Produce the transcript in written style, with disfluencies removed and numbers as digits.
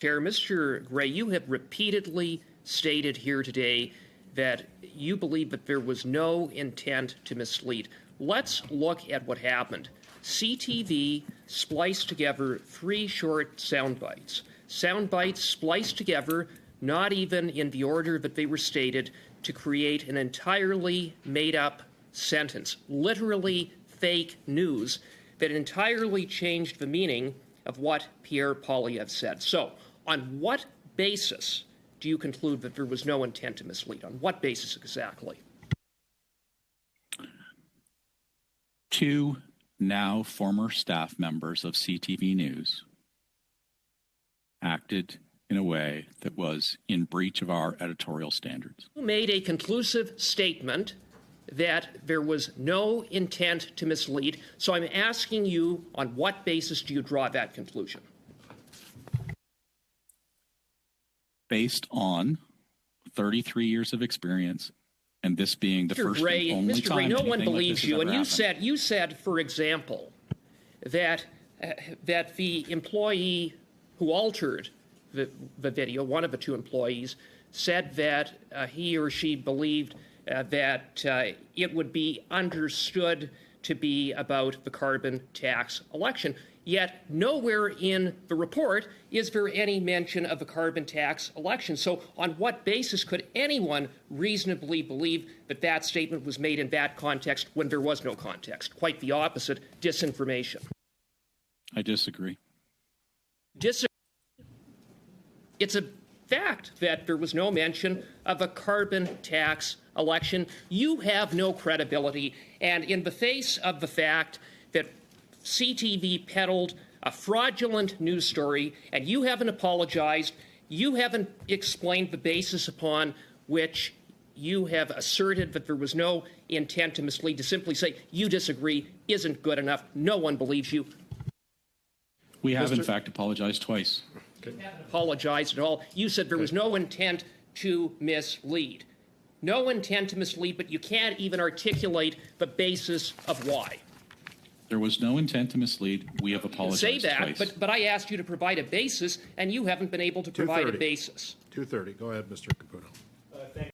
Chair, Mr. Gray, you have repeatedly stated here today that you believe that there was no intent to mislead. Let's look at what happened. CTV spliced together 3 short sound bites. Sound bites spliced together, not even in the order that they were stated, to create an entirely made-up sentence, literally fake news, that entirely changed the meaning of what Pierre Poilievre said. So, on what basis do you conclude that there was no intent to mislead? On what basis exactly? 2 now former staff members of CTV News acted in a way that was in breach of our editorial standards. You made a conclusive statement that there was no intent to mislead, so I'm asking you, on what basis do you draw that conclusion? Based on 33 years of experience, and this being the first and only time no one anything believes like you. this And has ever happened. you said, for example, that the employee who altered the video, one of the 2 employees, said that he or she believed that it would be understood to be about the carbon tax election. Yet nowhere in the report is there any mention of the carbon tax election. So on what basis could anyone reasonably believe that that statement was made in that context when there was no context? Quite the opposite, disinformation. I disagree. It's a fact that there was no mention of a carbon tax election. You have no credibility, and in the face of the fact that CTV peddled a fraudulent news story, and you haven't apologized, you haven't explained the basis upon which you have asserted that there was no intent to mislead, to simply say you disagree isn't good enough. No one believes you. We have, in fact, apologized twice. You haven't apologized at all. You said there was no intent to mislead. No intent to mislead, but you can't even articulate the basis of why. There was no intent to mislead. We have apologized Say that, twice. but I asked you to provide a basis, and you haven't been able to provide a basis. 2:30. Go ahead, Mr. Caputo.